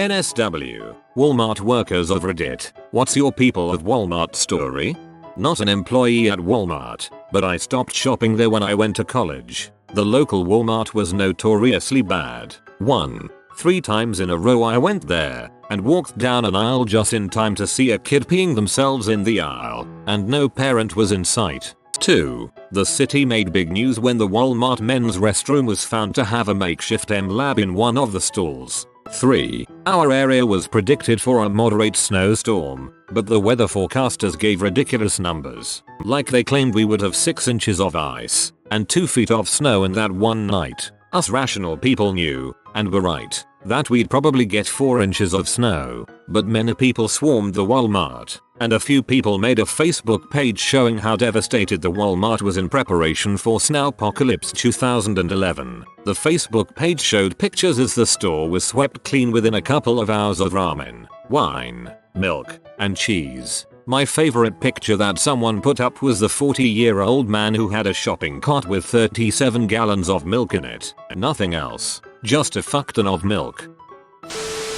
NSW, Walmart workers of Reddit, what's your people of Walmart story? Not an employee at Walmart, but I stopped shopping there when I went to college. The local Walmart was notoriously bad. 3 times in a row I went there and walked down an aisle just in time to see a kid peeing themselves in the aisle, and no parent was in sight. 2. The city made big news when the Walmart men's restroom was found to have a makeshift lab in one of the stalls. 3. Our area was predicted for a moderate snowstorm, but the weather forecasters gave ridiculous numbers. Like they claimed we would have 6 inches of ice and 2 feet of snow in that one night. Us rational people knew, and were right, that we'd probably get 4 inches of snow, but many people swarmed the Walmart, and a few people made a Facebook page showing how devastated the Walmart was in preparation for Snowpocalypse 2011. The Facebook page showed pictures as the store was swept clean within a couple of hours of ramen, wine, milk, and cheese. My favorite picture that someone put up was the 40-year-old man who had a shopping cart with 37 gallons of milk in it. Nothing else. Just a fuck ton of milk.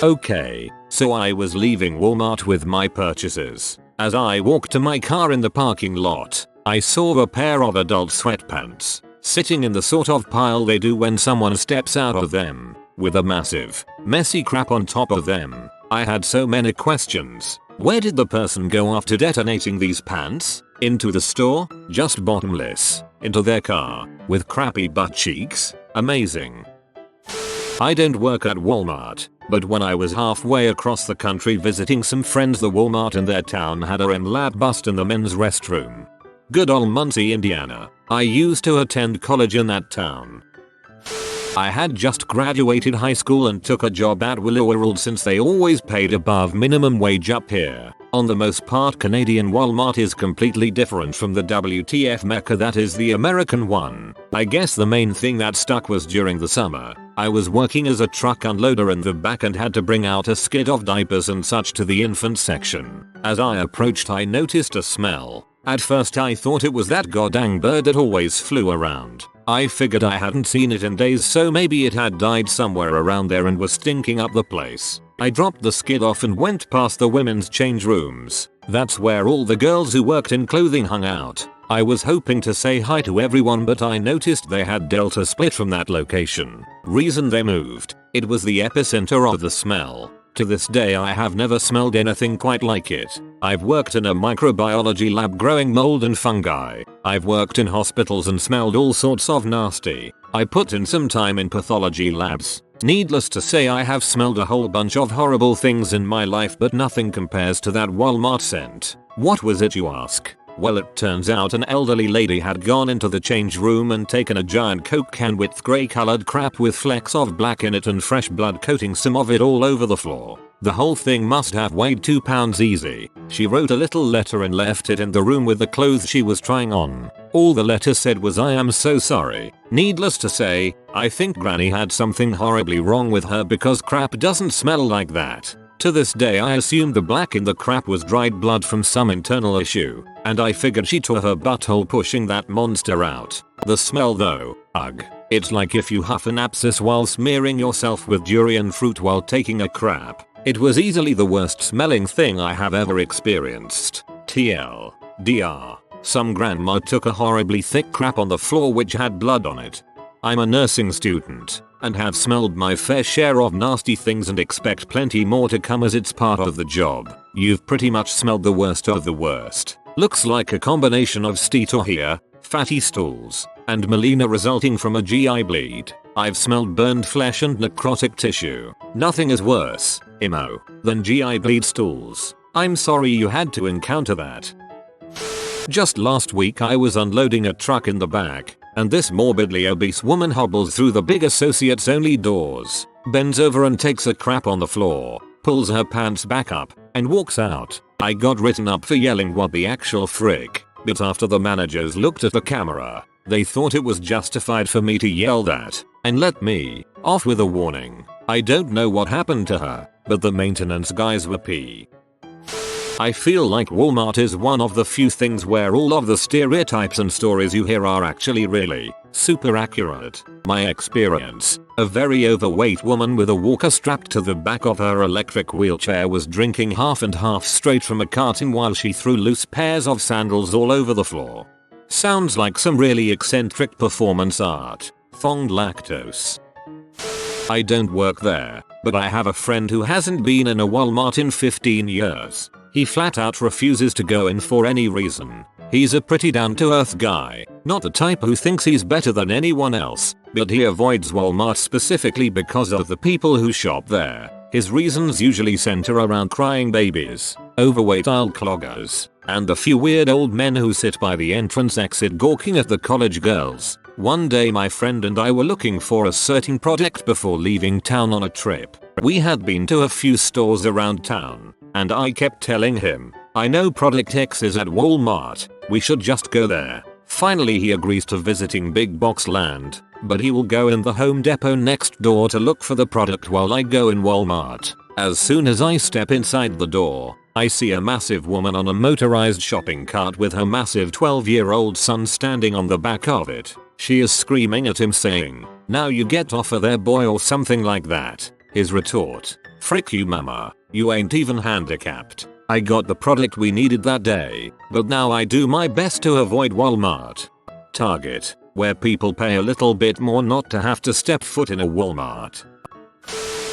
Okay, so I was leaving Walmart with my purchases. As I walked to my car in the parking lot, I saw a pair of adult sweatpants sitting in the sort of pile they do when someone steps out of them, with a massive, messy crap on top of them. I had so many questions. Where did the person go after detonating these pants? Into the store? Just bottomless. Into their car? With crappy butt cheeks? Amazing. I don't work at Walmart, but when I was halfway across the country visiting some friends, the Walmart in their town had a lab bust in the men's restroom. Good ol' Muncie, Indiana. I used to attend college in that town. I had just graduated high school and took a job at Willow World since they always paid above minimum wage up here. On the most part, Canadian Walmart is completely different from the WTF Mecca that is the American one. I guess the main thing that stuck was during the summer, I was working as a truck unloader in the back and had to bring out a skid of diapers and such to the infant section. As I approached, I noticed a smell. At first I thought it was that goddamn bird that always flew around. I figured I hadn't seen it in days, so maybe it had died somewhere around there and was stinking up the place. I dropped the skid off and went past the women's change rooms. That's where all the girls who worked in clothing hung out. I was hoping to say hi to everyone, but I noticed they had Delta split from that location. Reason they moved. It was the epicenter of the smell. To this day I have never smelled anything quite like it. I've worked in a microbiology lab growing mold and fungi. I've worked in hospitals and smelled all sorts of nasty. I put in some time in pathology labs. Needless to say, I have smelled a whole bunch of horrible things in my life, but nothing compares to that Walmart scent. What was it, you ask? Well, it turns out an elderly lady had gone into the change room and taken a giant Coke can with grey colored crap with flecks of black in it and fresh blood coating some of it all over the floor. The whole thing must have weighed 2 pounds easy. She wrote a little letter and left it in the room with the clothes she was trying on. All the letter said was, "I am so sorry." Needless to say, I think Granny had something horribly wrong with her because crap doesn't smell like that. To this day I assumed the black in the crap was dried blood from some internal issue, and I figured she tore her butthole pushing that monster out. The smell though, ugh. It's like if you huff an abscess while smearing yourself with durian fruit while taking a crap. It was easily the worst smelling thing I have ever experienced. TLDR. Some grandma took a horribly thick crap on the floor which had blood on it. I'm a nursing student and have smelled my fair share of nasty things and expect plenty more to come as it's part of the job. You've pretty much smelled the worst of the worst. Looks like a combination of steatorrhea, fatty stools, and melena resulting from a GI bleed. I've smelled burned flesh and necrotic tissue. Nothing is worse, IMO, than GI bleed stools. I'm sorry you had to encounter that. Just last week I was unloading a truck in the back, and this morbidly obese woman hobbles through the big associates only doors, bends over and takes a crap on the floor, pulls her pants back up, and walks out. I got written up for yelling what the actual frick, but after the managers looked at the camera, they thought it was justified for me to yell that, and let me off with a warning. I don't know what happened to her, but the maintenance guys were I feel like Walmart is one of the few things where all of the stereotypes and stories you hear are actually really super accurate. My experience: a very overweight woman with a walker strapped to the back of her electric wheelchair was drinking half and half straight from a carton while she threw loose pairs of sandals all over the floor. Sounds like some really eccentric performance art. Thonged lactose. I don't work there, but I have a friend who hasn't been in a Walmart in 15 years. He flat out refuses to go in for any reason. He's a pretty down-to-earth guy, not the type who thinks he's better than anyone else, but he avoids Walmart specifically because of the people who shop there. His reasons usually center around crying babies, overweight aisle cloggers, and a few weird old men who sit by the entrance exit gawking at the college girls. One day my friend and I were looking for a certain product before leaving town on a trip. We had been to a few stores around town, and I kept telling him, I know product X is at Walmart, we should just go there. Finally he agrees to visiting Big Box Land, but he will go in the Home Depot next door to look for the product while I go in Walmart. As soon as I step inside the door, I see a massive woman on a motorized shopping cart with her massive 12-year-old son standing on the back of it. She is screaming at him saying, "Now you get off of there, boy," or something like that. His retort: "Frick you mama, you ain't even handicapped. I got the product we needed that day, but now I do my best to avoid Walmart." Target, where people pay a little bit more not to have to step foot in a Walmart.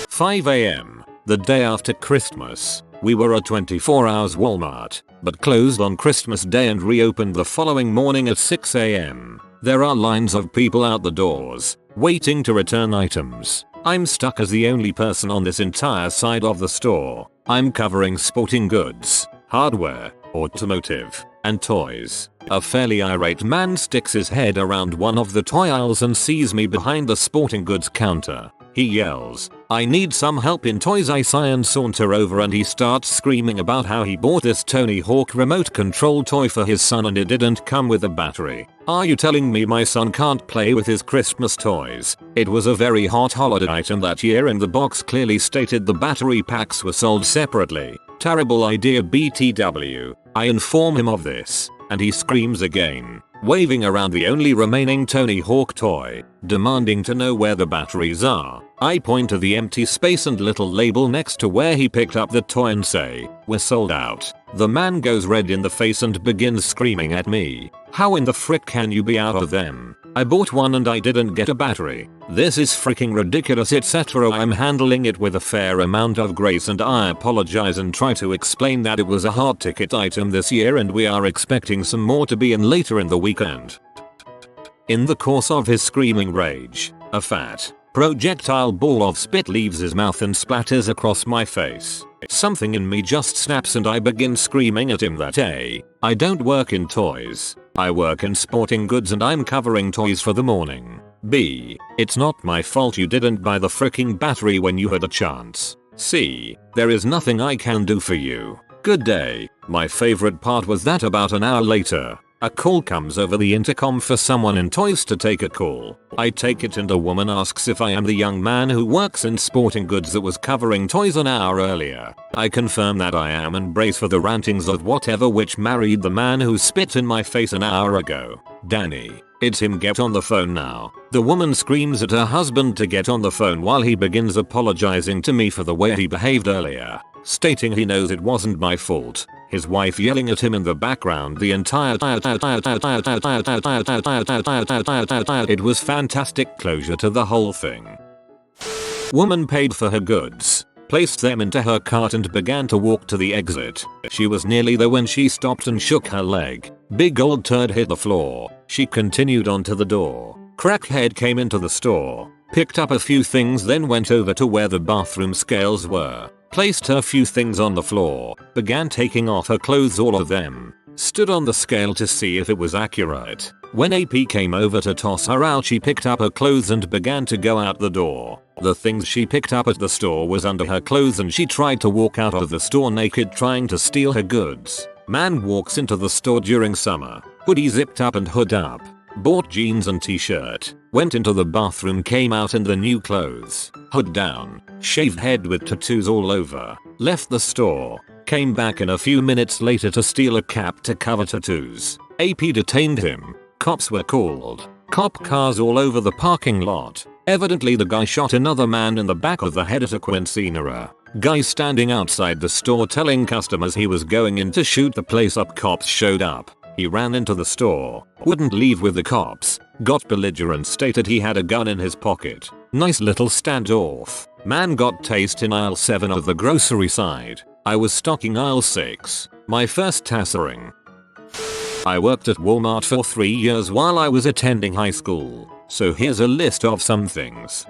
5 AM, the day after Christmas. We were a 24 hours Walmart, but closed on Christmas Day and reopened the following morning at 6 AM. There are lines of people out the doors, waiting to return items. I'm stuck as the only person on this entire side of the store. I'm covering sporting goods, hardware, automotive, and toys. A fairly irate man sticks his head around one of the toy aisles and sees me behind the sporting goods counter. He yells, "I need some help in toys." I sigh and saunter over and he starts screaming about how he bought this Tony Hawk remote control toy for his son and it didn't come with a battery. Are you telling me my son can't play with his Christmas toys? It was a very hot holiday item that year and the box clearly stated the battery packs were sold separately. Terrible idea BTW. I inform him of this, and he screams again, waving around the only remaining Tony Hawk toy, demanding to know where the batteries are. I point to the empty space and little label next to where he picked up the toy and say, "We're sold out." The man goes red in the face and begins screaming at me, "How in the frick can you be out of them? I bought one and I didn't get a battery. This is freaking ridiculous," etc. I'm handling it with a fair amount of grace and I apologize and try to explain that it was a hard ticket item this year and we are expecting some more to be in later in the weekend. In the course of his screaming rage, a fat, projectile ball of spit leaves his mouth and splatters across my face. Something in me just snaps and I begin screaming at him that A, I don't work in toys. I work in sporting goods and I'm covering toys for the morning. B, it's not my fault you didn't buy the freaking battery when you had a chance. C, there is nothing I can do for you. Good day. My favorite part was that about an hour later, a call comes over the intercom for someone in toys to take a call. I take it and a woman asks if I am the young man who works in sporting goods that was covering toys an hour earlier. I confirm that I am and brace for the rantings of whatever witch married the man who spit in my face an hour ago. "Danny, it's him, get on the phone now." The woman screams at her husband to get on the phone while he begins apologizing to me for the way he behaved earlier, stating he knows it wasn't my fault. His wife yelling at him in the background the entire time. It was fantastic closure to the whole thing. Woman paid for her goods, placed them into her cart and began to walk to the exit. She was nearly there when she stopped and shook her leg. Big old turd hit the floor. She continued on to the door. Crackhead came into the store, picked up a few things, then went over to where the bathroom scales were, placed her few things on the floor, began taking off her clothes, all of them, stood on the scale to see if it was accurate. When AP came over to toss her out, she picked up her clothes and began to go out the door. The things she picked up at the store was under her clothes and she tried to walk out of the store naked, trying to steal her goods. Man walks into the store during summer, hoodie zipped up and hood up, bought jeans and t-shirt, went into the bathroom, came out in the new clothes, hood down, shaved head with tattoos all over, left the store, came back in a few minutes later to steal a cap to cover tattoos. AP detained him. Cops were called. Cop cars all over the parking lot. Evidently the guy shot another man in the back of the head at a quinceanera. Guy standing outside the store telling customers he was going in to shoot the place up. Cops showed up. He ran into the store, wouldn't leave with the cops, got belligerent, stated he had a gun in his pocket. Nice little standoff. Man got tased in aisle 7 of the grocery side. I was stocking aisle 6. My first tassering. I worked at Walmart for 3 years while I was attending high school. So here's a list of some things.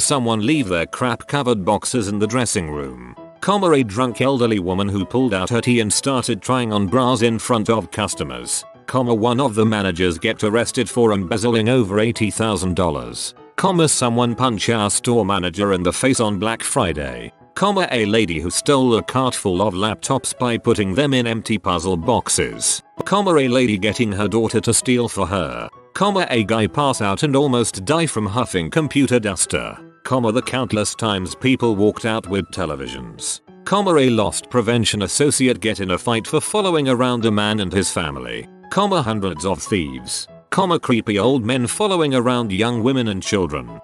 Someone leave their crap covered boxes in the dressing room. A drunk elderly woman who pulled out her tea and started trying on bras in front of customers. One of the managers get arrested for embezzling over $80,000. Someone punch our store manager in the face on Black Friday. A lady who stole a cart full of laptops by putting them in empty puzzle boxes. A lady getting her daughter to steal for her. A guy pass out and almost die from huffing computer duster. The countless times people walked out with televisions. A lost prevention associate get in a fight for following around a man and his family. Hundreds of thieves. Creepy old men following around young women and children.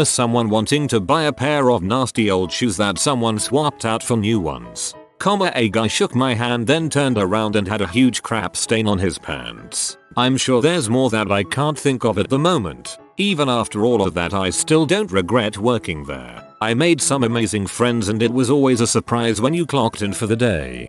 Someone wanting to buy a pair of nasty old shoes that someone swapped out for new ones. A guy shook my hand then turned around and had a huge crap stain on his pants. I'm sure there's more that I can't think of at the moment. Even after all of that, I still don't regret working there. I made some amazing friends and it was always a surprise when you clocked in for the day.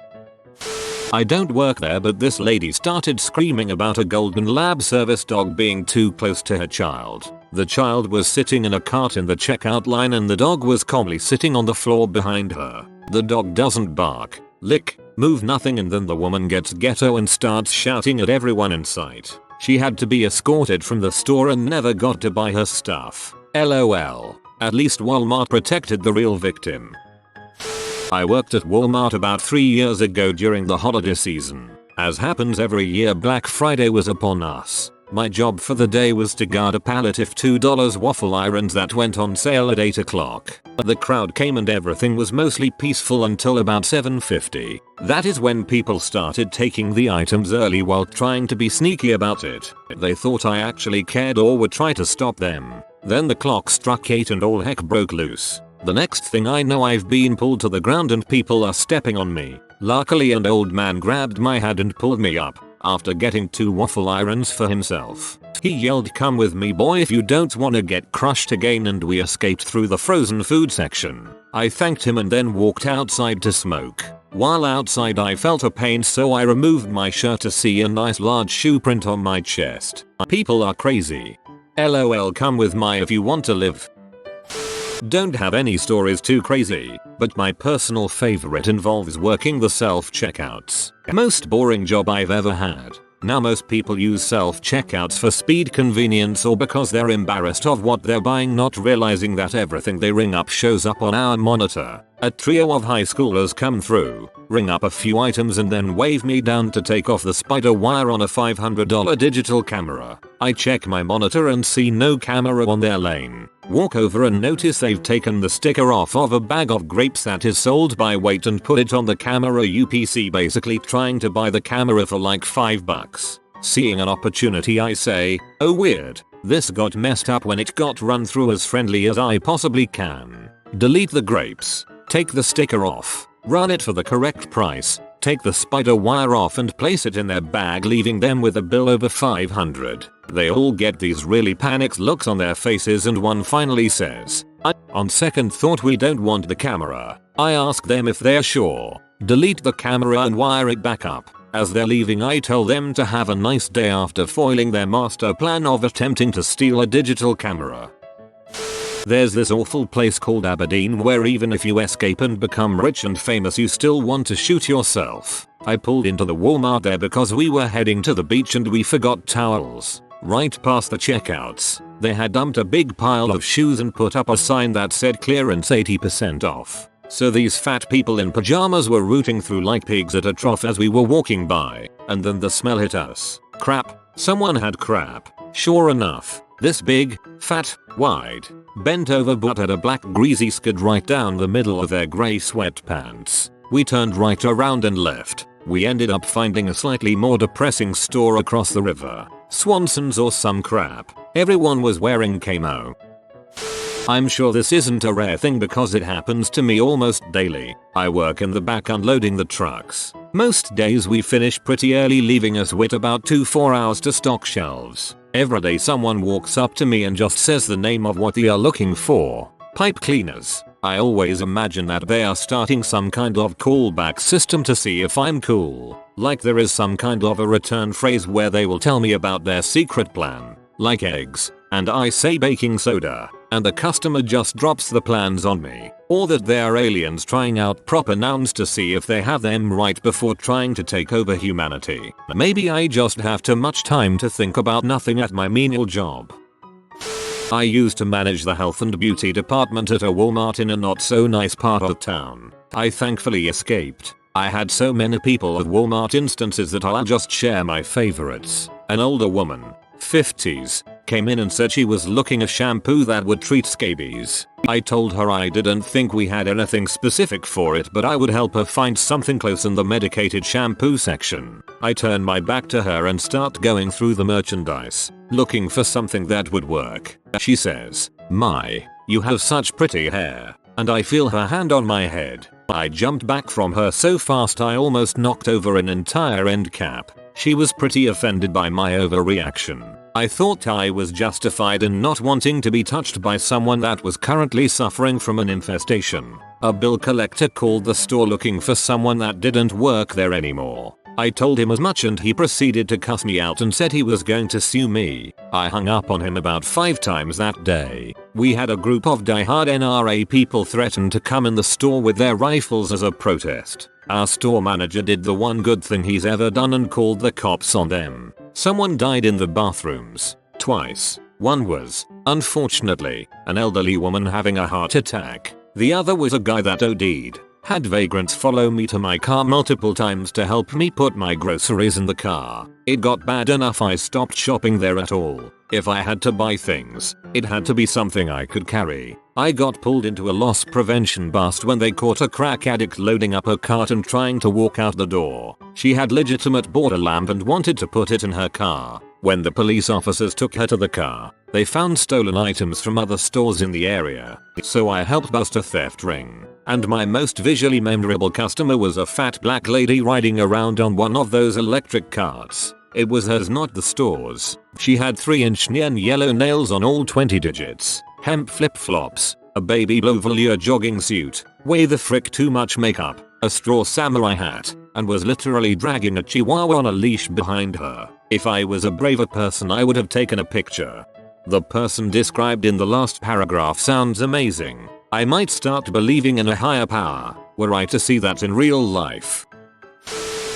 I don't work there, but this lady started screaming about a golden lab service dog being too close to her child. The child was sitting in a cart in the checkout line and the dog was calmly sitting on the floor behind her. The dog doesn't bark, lick, move, nothing, and then the woman gets ghetto and starts shouting at everyone in sight. She had to be escorted from the store and never got to buy her stuff. LOL. At least Walmart protected the real victim. I worked at Walmart about 3 years ago during the holiday season. As happens every year, Black Friday was upon us. My job for the day was to guard a pallet of $2 waffle irons that went on sale at 8 o'clock. The crowd came and everything was mostly peaceful until about 7:50. That is when people started taking the items early while trying to be sneaky about it. They thought I actually cared or would try to stop them. Then the clock struck 8 and all heck broke loose. The next thing I know, I've been pulled to the ground and people are stepping on me. Luckily an old man grabbed my hand and pulled me up. After getting 2 waffle irons for himself. He yelled, "Come with me boy if you don't wanna get crushed again," and we escaped through the frozen food section. I thanked him and then walked outside to smoke. While outside I felt a pain, so I removed my shirt to see a nice large shoe print on my chest. People are crazy. LOL, come with me if you want to live. Don't have any stories too crazy, but my personal favorite involves working the self-checkouts. Most boring job I've ever had. Now most people use self-checkouts for speed, convenience, or because they're embarrassed of what they're buying, not realizing that everything they ring up shows up on our monitor. A trio of high schoolers come through, ring up a few items and then wave me down to take off the spider wire on a $500 digital camera. I check my monitor and see no camera on their lane. Walk over and notice they've taken the sticker off of a bag of grapes that is sold by weight and put it on the camera UPC, basically trying to buy the camera for like $5. Seeing an opportunity, I say, "Oh weird, this got messed up when it got run through as friendly as I possibly can. Delete the grapes, take the sticker off, run it for the correct price, take the spider wire off and place it in their bag, leaving them with a bill over $500. They all get these really panicked looks on their faces and one finally says, "On second thought we don't want the camera." I ask them if they're sure. Delete the camera and wire it back up. As they're leaving I tell them to have a nice day after foiling their master plan of attempting to steal a digital camera. There's this awful place called Aberdeen where even if you escape and become rich and famous you still want to shoot yourself. I pulled into the Walmart there because we were heading to the beach and we forgot towels. Right past the checkouts, they had dumped a big pile of shoes and put up a sign that said clearance 80% off. So these fat people in pajamas were rooting through like pigs at a trough as we were walking by, and then the smell hit us. Crap, someone had crap. Sure enough, this big, fat, wide, bent over butt had a black greasy skid right down the middle of their grey sweatpants. We turned right around and left. We ended up finding a slightly more depressing store across the river. Swanson's or some crap. Everyone was wearing camo. I'm sure this isn't a rare thing because it happens to me almost daily. I work in the back unloading the trucks. Most days we finish pretty early, leaving us with about 2-4 hours to stock shelves. Every day someone walks up to me and just says the name of what they are looking for. Pipe cleaners. I always imagine that they are starting some kind of callback system to see if I'm cool. Like there is some kind of a return phrase where they will tell me about their secret plan. Like eggs. And I say baking soda. And the customer just drops the plans on me. Or that they are aliens trying out proper nouns to see if they have them right before trying to take over humanity. Maybe I just have too much time to think about nothing at my menial job. I used to manage the health and beauty department at a Walmart in a not so nice part of town. I thankfully escaped. I had so many people at Walmart instances that I'll just share my favorites. An older woman, 50s, came in and said she was looking at shampoo that would treat scabies. I told her I didn't think we had anything specific for it, but I would help her find something close in the medicated shampoo section. I turn my back to her and start going through the merchandise, looking for something that would work. She says, "My, you have such pretty hair." And I feel her hand on my head. I jumped back from her so fast I almost knocked over an entire end cap. She was pretty offended by my overreaction. I thought I was justified in not wanting to be touched by someone that was currently suffering from an infestation. A bill collector called the store looking for someone that didn't work there anymore. I told him as much and he proceeded to cuss me out and said he was going to sue me. I hung up on him about 5 times that day. We had a group of diehard NRA people threaten to come in the store with their rifles as a protest. Our store manager did the one good thing he's ever done and called the cops on them. Someone died in the bathrooms. Twice. One was, unfortunately, an elderly woman having a heart attack. The other was a guy that OD'd. Had vagrants follow me to my car multiple times to help me put my groceries in the car. It got bad enough I stopped shopping there at all. If I had to buy things, it had to be something I could carry. I got pulled into a loss prevention bust when they caught a crack addict loading up a cart and trying to walk out the door. She had legitimate border lamp and wanted to put it in her car. When the police officers took her to the car, they found stolen items from other stores in the area. So I helped bust a theft ring. And my most visually memorable customer was a fat black lady riding around on one of those electric carts. It was hers, not the store's. She had 3-inch neon yellow nails on all 20 digits, hemp flip-flops, a baby blue velour jogging suit, way the frick too much makeup, a straw samurai hat, and was literally dragging a chihuahua on a leash behind her. If I was a braver person I would have taken a picture. The person described in the last paragraph sounds amazing. I might start believing in a higher power, were I to see that in real life.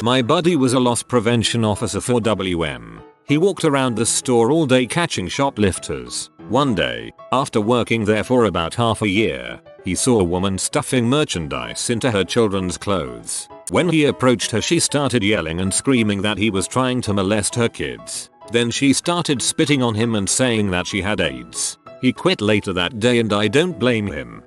My buddy was a loss prevention officer for WM. He walked around the store all day catching shoplifters. One day, after working there for about half a year, he saw a woman stuffing merchandise into her children's clothes. When he approached her, she started yelling and screaming that he was trying to molest her kids. Then she started spitting on him and saying that she had AIDS. He quit later that day and I don't blame him.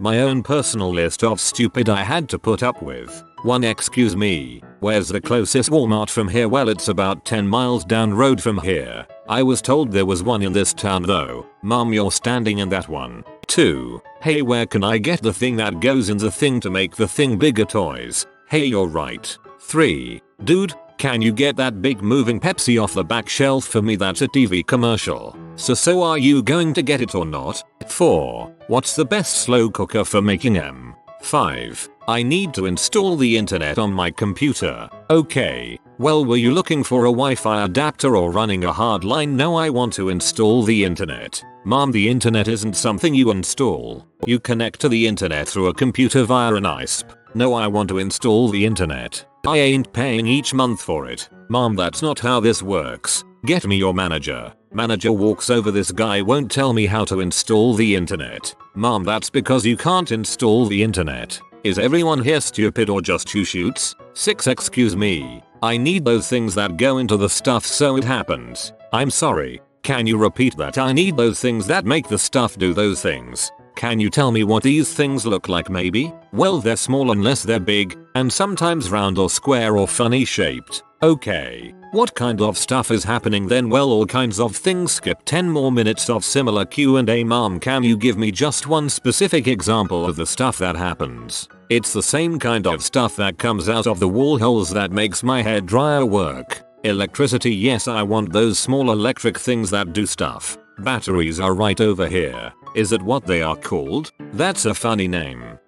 My own personal list of stupid I had to put up with. 1. Excuse me, where's the closest Walmart from here? Well, it's about 10 miles down road from here. I was told there was one in this town though. Mom, you're standing in that one. 2. Hey, where can I get the thing that goes in the thing to make the thing bigger toys? Hey, you're right. 3. Dude, can you get that big moving Pepsi off the back shelf for me? That's a TV commercial. So are you going to get it or not? 4. What's the best slow cooker for making M? 5. I need to install the internet on my computer. Okay. Well, were you looking for a Wi-Fi adapter or running a hard line? No, I want to install the internet. Mom, the internet isn't something you install. You connect to the internet through a computer via an ISP. No, I want to install the internet. I ain't paying each month for it. Mom, that's not how this works. Get me your manager. Manager walks over, this guy won't tell me how to install the internet. Mom, that's because you can't install the internet. Is everyone here stupid or just who shoots? 6. Excuse me. I need those things that go into the stuff so it happens. I'm sorry. Can you repeat that? I need those things that make the stuff do those things. Can you tell me what these things look like maybe? Well, they're small unless they're big, and sometimes round or square or funny shaped. Okay. What kind of stuff is happening then? Well, all kinds of things. Skip 10 more minutes of similar Q&A. Mom, can you give me just one specific example of the stuff that happens? It's the same kind of stuff that comes out of the wall holes that makes my hairdryer work. Electricity, yes, I want those small electric things that do stuff. Batteries are right over here. Is it what they are called? That's a funny name.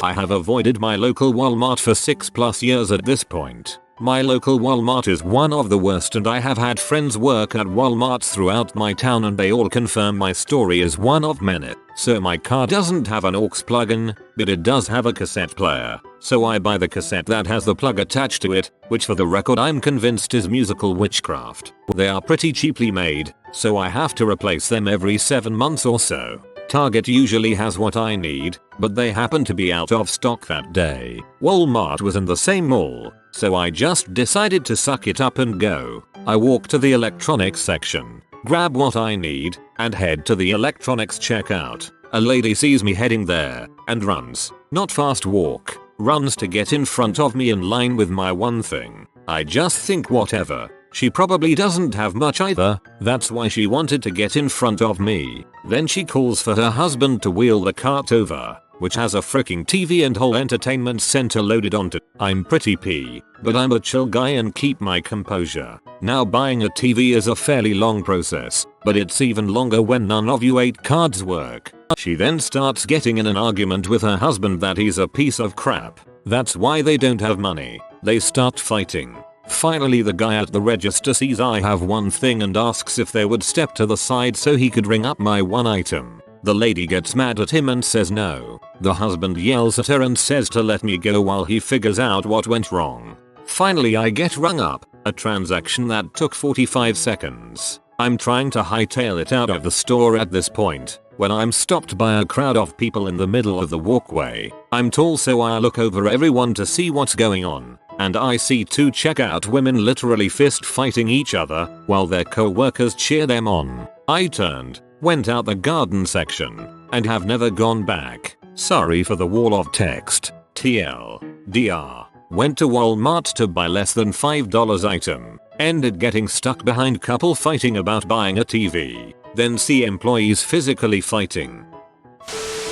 I have avoided my local Walmart for 6+ years at this point. My local Walmart is one of the worst, and I have had friends work at Walmarts throughout my town and they all confirm my story is one of many. So my car doesn't have an aux plug-in, but it does have a cassette player. So I buy the cassette that has the plug attached to it, which for the record I'm convinced is musical witchcraft. They are pretty cheaply made, so I have to replace them every 7 months or so. Target usually has what I need, but they happen to be out of stock that day. Walmart was in the same mall, so I just decided to suck it up and go. I walk to the electronics section, grab what I need, and head to the electronics checkout. A lady sees me heading there, and runs. Not fast walk, runs to get in front of me in line with my one thing. I just think whatever. She probably doesn't have much either, that's why she wanted to get in front of me. Then she calls for her husband to wheel the cart over, which has a freaking TV and whole entertainment center loaded onto. I'm pretty pee, but I'm a chill guy and keep my composure. Now buying a TV is a fairly long process, but it's even longer when none of you 8 cards work. She then starts getting in an argument with her husband that he's a piece of crap. That's why they don't have money. They start fighting. Finally, the guy at the register sees I have one thing and asks if they would step to the side so he could ring up my one item. The lady gets mad at him and says no. The husband yells at her and says to let me go while he figures out what went wrong. Finally, I get rung up, a transaction that took 45 seconds. I'm trying to hightail it out of the store at this point, when I'm stopped by a crowd of people in the middle of the walkway. I'm tall, so I look over everyone to see what's going on. And I see 2 checkout women literally fist fighting each other while their co-workers cheer them on. I turned, went out the garden section, and have never gone back. Sorry for the wall of text. TLDR. Went to Walmart to buy less than $5 item. Ended getting stuck behind couple fighting about buying a TV. Then see employees physically fighting.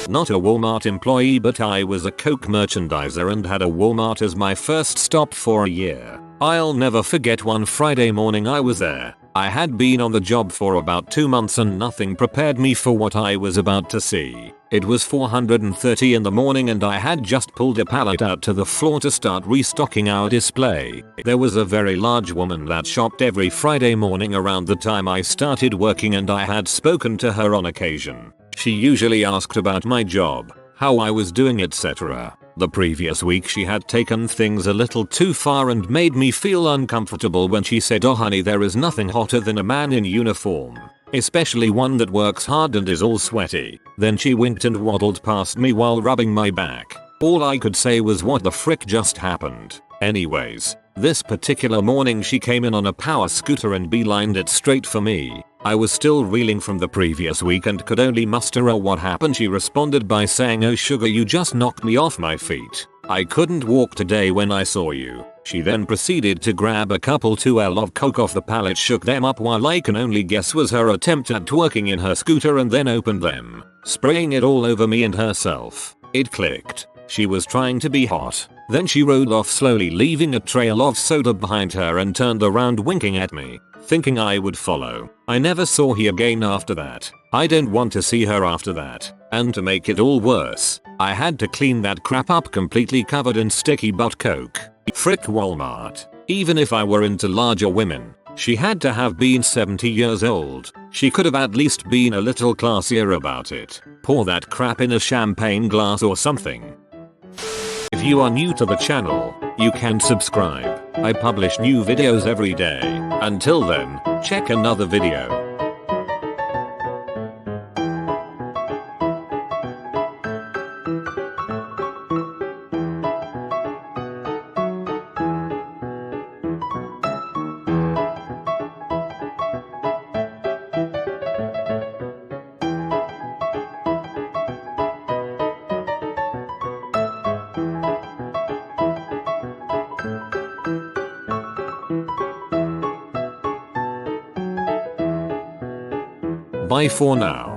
Not a Walmart employee, but I was a Coke merchandiser and had a Walmart as my first stop for a year. I'll never forget one Friday morning I was there. I had been on the job for about 2 months and nothing prepared me for what I was about to see. It was 4:30 in the morning and I had just pulled a pallet out to the floor to start restocking our display. There was a very large woman that shopped every Friday morning around the time I started working, and I had spoken to her on occasion. She usually asked about my job, how I was doing, etc. The previous week she had taken things a little too far and made me feel uncomfortable when she said, "Oh honey, there is nothing hotter than a man in uniform. Especially one that works hard and is all sweaty." Then she winked and waddled past me while rubbing my back. All I could say was, what the frick just happened? Anyways, this particular morning she came in on a power scooter and beelined it straight for me. I was still reeling from the previous week and could only muster a "what happened?" She responded by saying, "Oh sugar, you just knocked me off my feet. I couldn't walk today when I saw you." She then proceeded to grab a couple 2L of Coke off the pallet, shook them up while I can only guess was her attempt at twerking in her scooter, and then opened them, spraying it all over me and herself. It clicked. She was trying to be hot. Then she rode off slowly, leaving a trail of soda behind her, and turned around winking at me, thinking I would follow. I never saw her again after that. I don't want to see her after that. And to make it all worse, I had to clean that crap up completely covered in sticky butt Coke. Frick Walmart. Even if I were into larger women, she had to have been 70 years old. She could have at least been a little classier about it. Pour that crap in a champagne glass or something. If you are new to the channel, you can subscribe. I publish new videos every day. Until then, check another video. Bye for now.